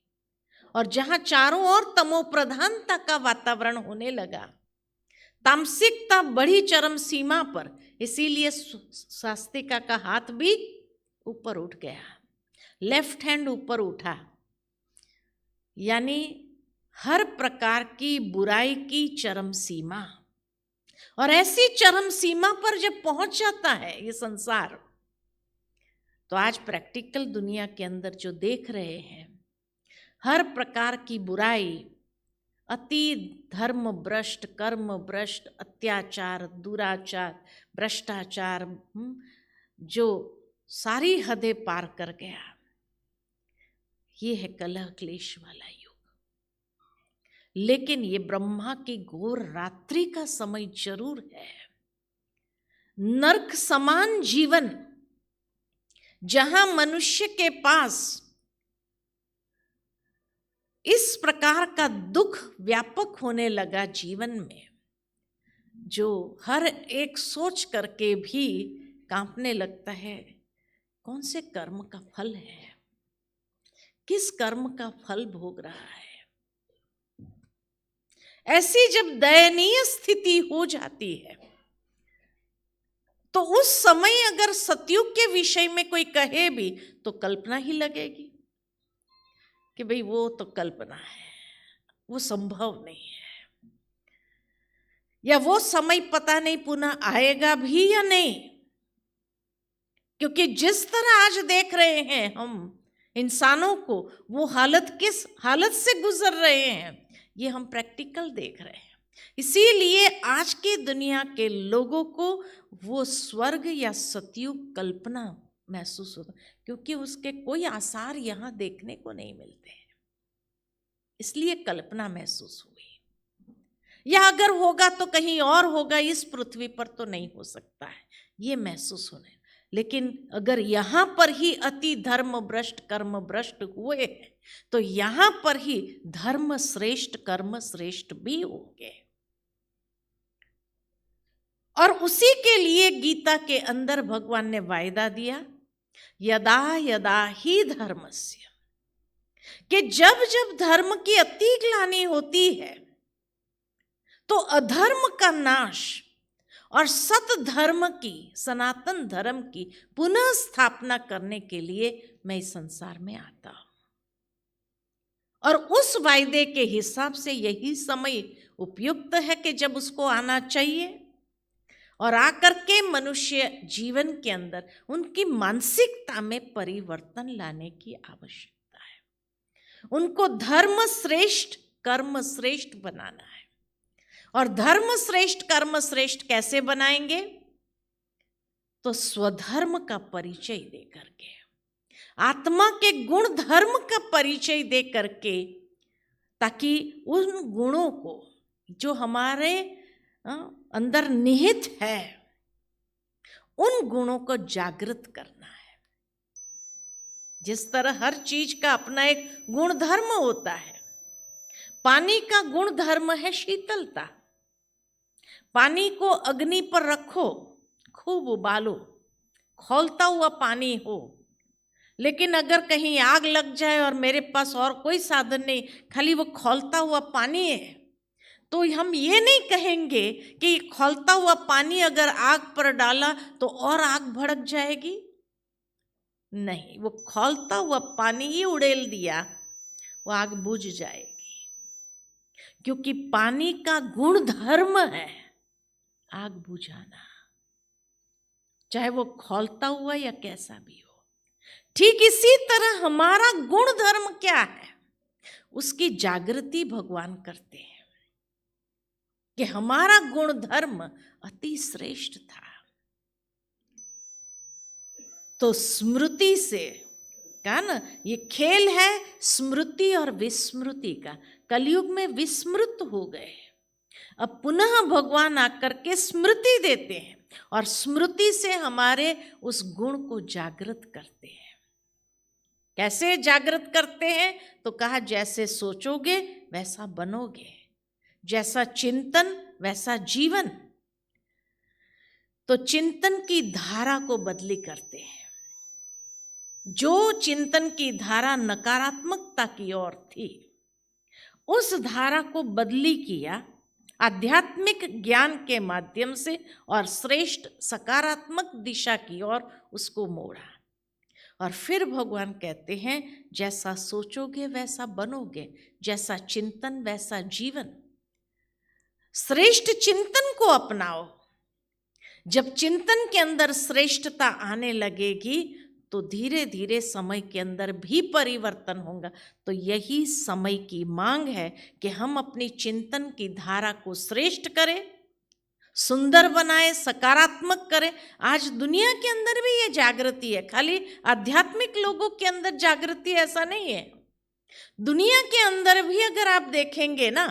और जहां चारों ओर तमो प्रधानता का वातावरण होने लगा, तामसिकता बढ़ी चरम सीमा पर, इसीलिए स्वास्तिका का हाथ भी ऊपर उठ गया, लेफ्ट हैंड ऊपर उठा, यानी हर प्रकार की बुराई की चरम सीमा। और ऐसी चरम सीमा पर जब पहुंच जाता है ये संसार, तो आज प्रैक्टिकल दुनिया के अंदर जो देख रहे हैं, हर प्रकार की बुराई, अति धर्म भ्रष्ट, कर्म भ्रष्ट, अत्याचार, दुराचार, भ्रष्टाचार, जो सारी हदें पार कर गया, ये है कलह क्लेश वाला युग। लेकिन ये ब्रह्मा की घोर रात्रि का समय जरूर है। नर्क समान जीवन, जहां मनुष्य के पास इस प्रकार का दुख व्यापक होने लगा जीवन में, जो हर एक सोच करके भी कांपने लगता है, कौन से कर्म का फल है, किस कर्म का फल भोग रहा है। ऐसी जब दयनीय स्थिति हो जाती है, तो उस समय अगर सतयुग के विषय में कोई कहे भी तो कल्पना ही लगेगी कि भाई वो तो कल्पना है, वो संभव नहीं है, या वो समय पता नहीं पुनः आएगा भी या नहीं। क्योंकि जिस तरह आज देख रहे हैं हम इंसानों को, वो हालत किस हालत से गुजर रहे हैं, ये हम प्रैक्टिकल देख रहे हैं। इसीलिए आज की दुनिया के लोगों को वो स्वर्ग या सतयुग कल्पना महसूस होता, क्योंकि उसके कोई आसार यहाँ देखने को नहीं मिलते हैं, इसलिए कल्पना महसूस हुई। या अगर होगा तो कहीं और होगा, इस पृथ्वी पर तो नहीं हो सकता है, ये महसूस होने। लेकिन अगर यहाँ पर ही अति धर्म भ्रष्ट, कर्म भ्रष्ट हुए हैं, तो यहाँ पर ही धर्म श्रेष्ठ, कर्म श्रेष्ठ भी होंगे। और उसी के लिए गीता के अंदर भगवान ने वायदा दिया, यदा यदा ही धर्मस्य, कि जब जब धर्म की अति ग्लानि होती है तो अधर्म का नाश और सत धर्म की, सनातन धर्म की पुनः स्थापना करने के लिए मैं इस संसार में आता हूं। और उस वायदे के हिसाब से यही समय उपयुक्त है कि जब उसको आना चाहिए, और आकर के मनुष्य जीवन के अंदर उनकी मानसिकता में परिवर्तन लाने की आवश्यकता है। उनको धर्म श्रेष्ठ, कर्म श्रेष्ठ बनाना है। और धर्म श्रेष्ठ, कर्म श्रेष्ठ कैसे बनाएंगे? तो स्वधर्म का परिचय दे करके, आत्मा के गुण धर्म का परिचय दे करके, ताकि उन गुणों को जो हमारे अंदर निहित है, उन गुणों को जागृत करना है। जिस तरह हर चीज का अपना एक गुण धर्म होता है। पानी का गुण धर्म है शीतलता। पानी को अग्नि पर रखो, खूब उबालो, खौलता हुआ पानी हो, लेकिन अगर कहीं आग लग जाए और मेरे पास और कोई साधन नहीं, खाली वो खौलता हुआ पानी है, तो हम ये नहीं कहेंगे कि खौलता हुआ पानी अगर आग पर डाला तो और आग भड़क जाएगी। नहीं, वो खौलता हुआ पानी ही उड़ेल दिया, वो आग बुझ जाएगी, क्योंकि पानी का गुण धर्म है आग बुझाना, चाहे वो खौलता हुआ या कैसा भी हो। ठीक इसी तरह हमारा गुण धर्म क्या है, उसकी जागृति भगवान करते हैं कि हमारा गुण धर्म अति श्रेष्ठ था। तो स्मृति से कहा ना, ये खेल है स्मृति और विस्मृति का। कलयुग में विस्मृत हो गए, अब पुनः भगवान आकर के स्मृति देते हैं और स्मृति से हमारे उस गुण को जागृत करते हैं। कैसे जागृत करते हैं? तो कहा जैसे सोचोगे वैसा बनोगे, जैसा चिंतन वैसा जीवन। तो चिंतन की धारा को बदली करते हैं। जो चिंतन की धारा नकारात्मकता की ओर थी, उस धारा को बदली किया आध्यात्मिक ज्ञान के माध्यम से और श्रेष्ठ सकारात्मक दिशा की ओर उसको मोड़ा। और फिर भगवान कहते हैं जैसा सोचोगे वैसा बनोगे, जैसा चिंतन वैसा जीवन। श्रेष्ठ चिंतन को अपनाओ। जब चिंतन के अंदर श्रेष्ठता आने लगेगी तो धीरे धीरे समय के अंदर भी परिवर्तन होगा। तो यही समय की मांग है कि हम अपनी चिंतन की धारा को श्रेष्ठ करें, सुंदर बनाए, सकारात्मक करें। आज दुनिया के अंदर भी ये जागृति है, खाली आध्यात्मिक लोगों के अंदर जागृति ऐसा नहीं है। दुनिया के अंदर भी अगर आप देखेंगे ना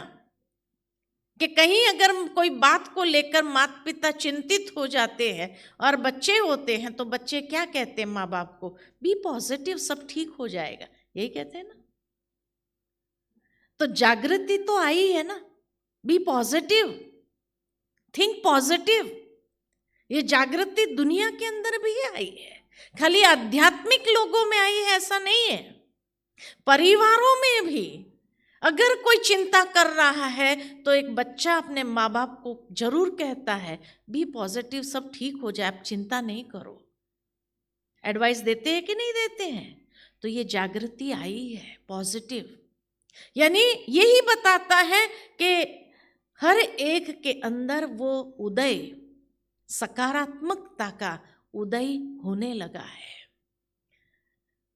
कि कहीं अगर कोई बात को लेकर माता पिता चिंतित हो जाते हैं और बच्चे होते हैं, तो बच्चे क्या कहते हैं माँ बाप को? बी पॉजिटिव, सब ठीक हो जाएगा, यही कहते हैं ना। तो जागृति तो आई है ना, बी पॉजिटिव, थिंक पॉजिटिव। ये जागृति दुनिया के अंदर भी आई है, खाली आध्यात्मिक लोगों में आई है ऐसा नहीं है। परिवारों में भी अगर कोई चिंता कर रहा है तो एक बच्चा अपने माँ बाप को जरूर कहता है बी पॉजिटिव, सब ठीक हो जाए, आप चिंता नहीं करो। एडवाइस देते हैं कि नहीं देते हैं? तो ये जागृति आई है पॉजिटिव, यानी यही बताता है कि हर एक के अंदर वो उदय, सकारात्मकता का उदय होने लगा है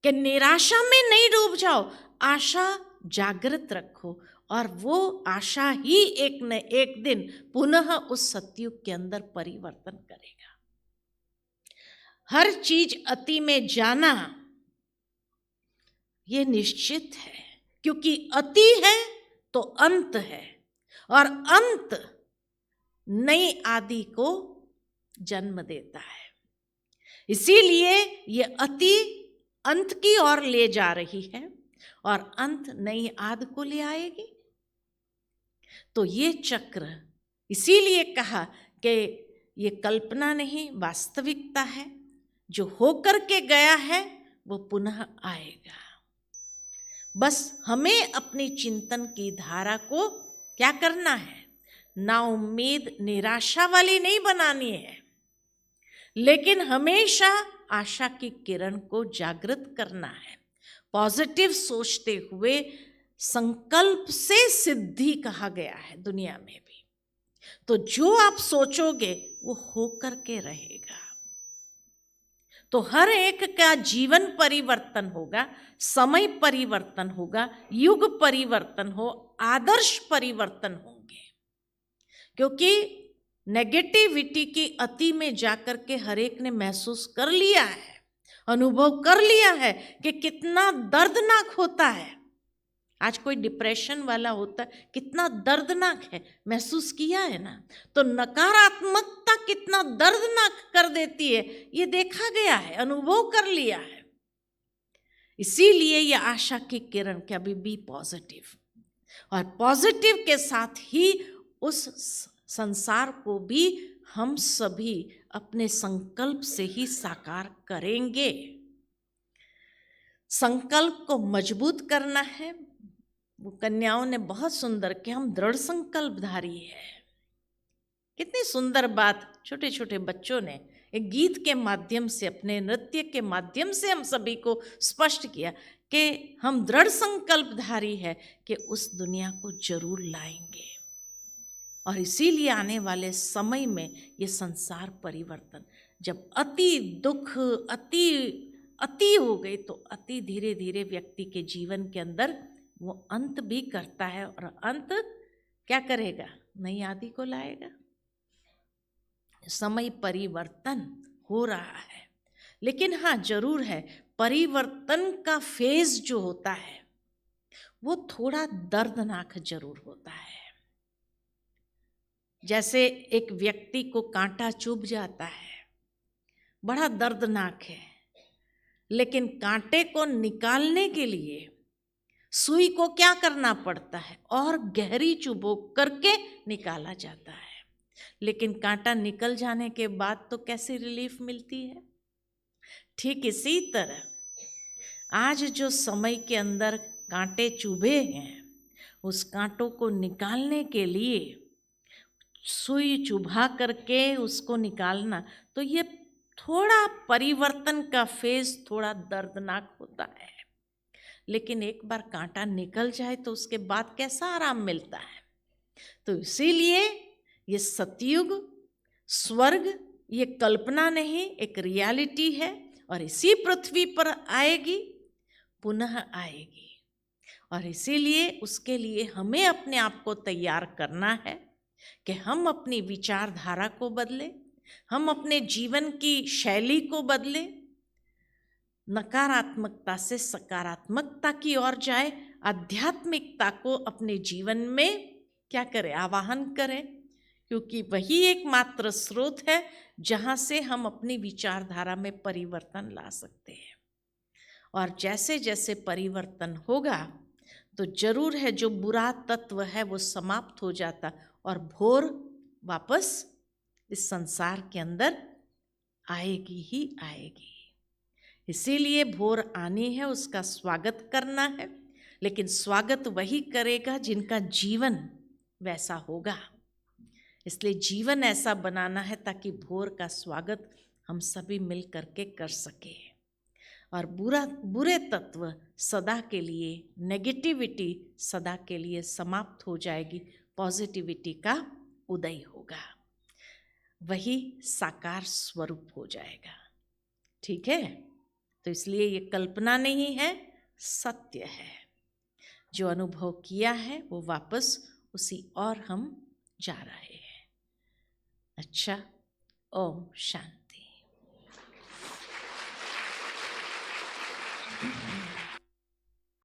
कि निराशा में नहीं डूब जाओ, आशा जागृत रखो और वो आशा ही एक न एक दिन पुनः उस सतयुग के अंदर परिवर्तन करेगा। हर चीज अति में जाना ये निश्चित है, क्योंकि अति है तो अंत है और अंत नई आदि को जन्म देता है। इसीलिए ये अति अंत की ओर ले जा रही है और अंत नई आदि को ले आएगी। तो ये चक्र इसीलिए कहा कि ये कल्पना नहीं, वास्तविकता है। जो होकर के गया है वो पुनः आएगा। बस हमें अपनी चिंतन की धारा को क्या करना है? ना उम्मीद निराशा वाली नहीं बनानी है, लेकिन हमेशा आशा की किरण को जागृत करना है। पॉजिटिव सोचते हुए संकल्प से सिद्धि कहा गया है दुनिया में भी। तो जो आप सोचोगे वो होकर के रहेगा। तो हर एक का जीवन परिवर्तन होगा, समय परिवर्तन होगा, युग परिवर्तन हो, आदर्श परिवर्तन होंगे। क्योंकि नेगेटिविटी की अति में जाकर के हर एक ने महसूस कर लिया है, अनुभव कर लिया है कि कितना दर्दनाक होता है। आज कोई डिप्रेशन वाला होता है, कितना दर्दनाक है, महसूस किया है ना। तो नकारात्मकता कितना दर्दनाक कर देती है, ये देखा गया है, अनुभव कर लिया है। इसीलिए ये आशा की किरण कि अभी बी पॉजिटिव, और पॉजिटिव के साथ ही उस संसार को भी हम सभी अपने संकल्प से ही साकार करेंगे। संकल्प को मजबूत करना है। वो कन्याओं ने बहुत सुंदर कि हम दृढ़ संकल्पधारी है। कितनी सुंदर बात छोटे छोटे बच्चों ने एक गीत के माध्यम से, अपने नृत्य के माध्यम से हम सभी को स्पष्ट किया कि हम दृढ़ संकल्पधारी है कि उस दुनिया को जरूर लाएंगे। और इसीलिए आने वाले समय में ये संसार परिवर्तन, जब अति दुख अति हो गई तो अति धीरे धीरे व्यक्ति के जीवन के अंदर वो अंत भी करता है, और अंत क्या करेगा? नई आदि को लाएगा। समय परिवर्तन हो रहा है, लेकिन हाँ जरूर है, परिवर्तन का फेज जो होता है वो थोड़ा दर्दनाक जरूर होता है। जैसे एक व्यक्ति को कांटा चुभ जाता है, बड़ा दर्दनाक है, लेकिन कांटे को निकालने के लिए सुई को क्या करना पड़ता है? और गहरी चुभो करके निकाला जाता है। लेकिन कांटा निकल जाने के बाद तो कैसी रिलीफ मिलती है। ठीक इसी तरह आज जो समय के अंदर कांटे चुभे हैं, उस कांटों को निकालने के लिए सुई चुभा करके उसको निकालना, तो ये थोड़ा परिवर्तन का फेज थोड़ा दर्दनाक होता है। लेकिन एक बार कांटा निकल जाए तो उसके बाद कैसा आराम मिलता है। तो इसीलिए ये सतयुग, स्वर्ग, ये कल्पना नहीं, एक रियलिटी है, और इसी पृथ्वी पर आएगी, पुनः आएगी। और इसीलिए उसके लिए हमें अपने आप को तैयार करना है कि हम अपनी विचारधारा को बदलें, हम अपने जीवन की शैली को बदलें, नकारात्मकता से सकारात्मकता की ओर जाए, आध्यात्मिकता को अपने जीवन में क्या करें? आवाहन करें, क्योंकि वही एकमात्र स्रोत है जहाँ से हम अपनी विचारधारा में परिवर्तन ला सकते हैं। और जैसे जैसे परिवर्तन होगा तो जरूर है जो बुरा तत्व है वो समाप्त हो जाता, और भोर वापस इस संसार के अंदर आएगी ही आएगी। इसीलिए भोर आनी है, उसका स्वागत करना है, लेकिन स्वागत वही करेगा जिनका जीवन वैसा होगा। इसलिए जीवन ऐसा बनाना है ताकि भोर का स्वागत हम सभी मिल करके कर सके, और बुरे तत्व सदा के लिए, नेगेटिविटी सदा के लिए समाप्त हो जाएगी, पॉजिटिविटी का उदय होगा, वही साकार स्वरूप हो जाएगा। ठीक है? तो इसलिए ये कल्पना नहीं है, सत्य है। जो अनुभव किया है वो वापस उसी और हम जा रहे हैं। अच्छा, ओम शांति।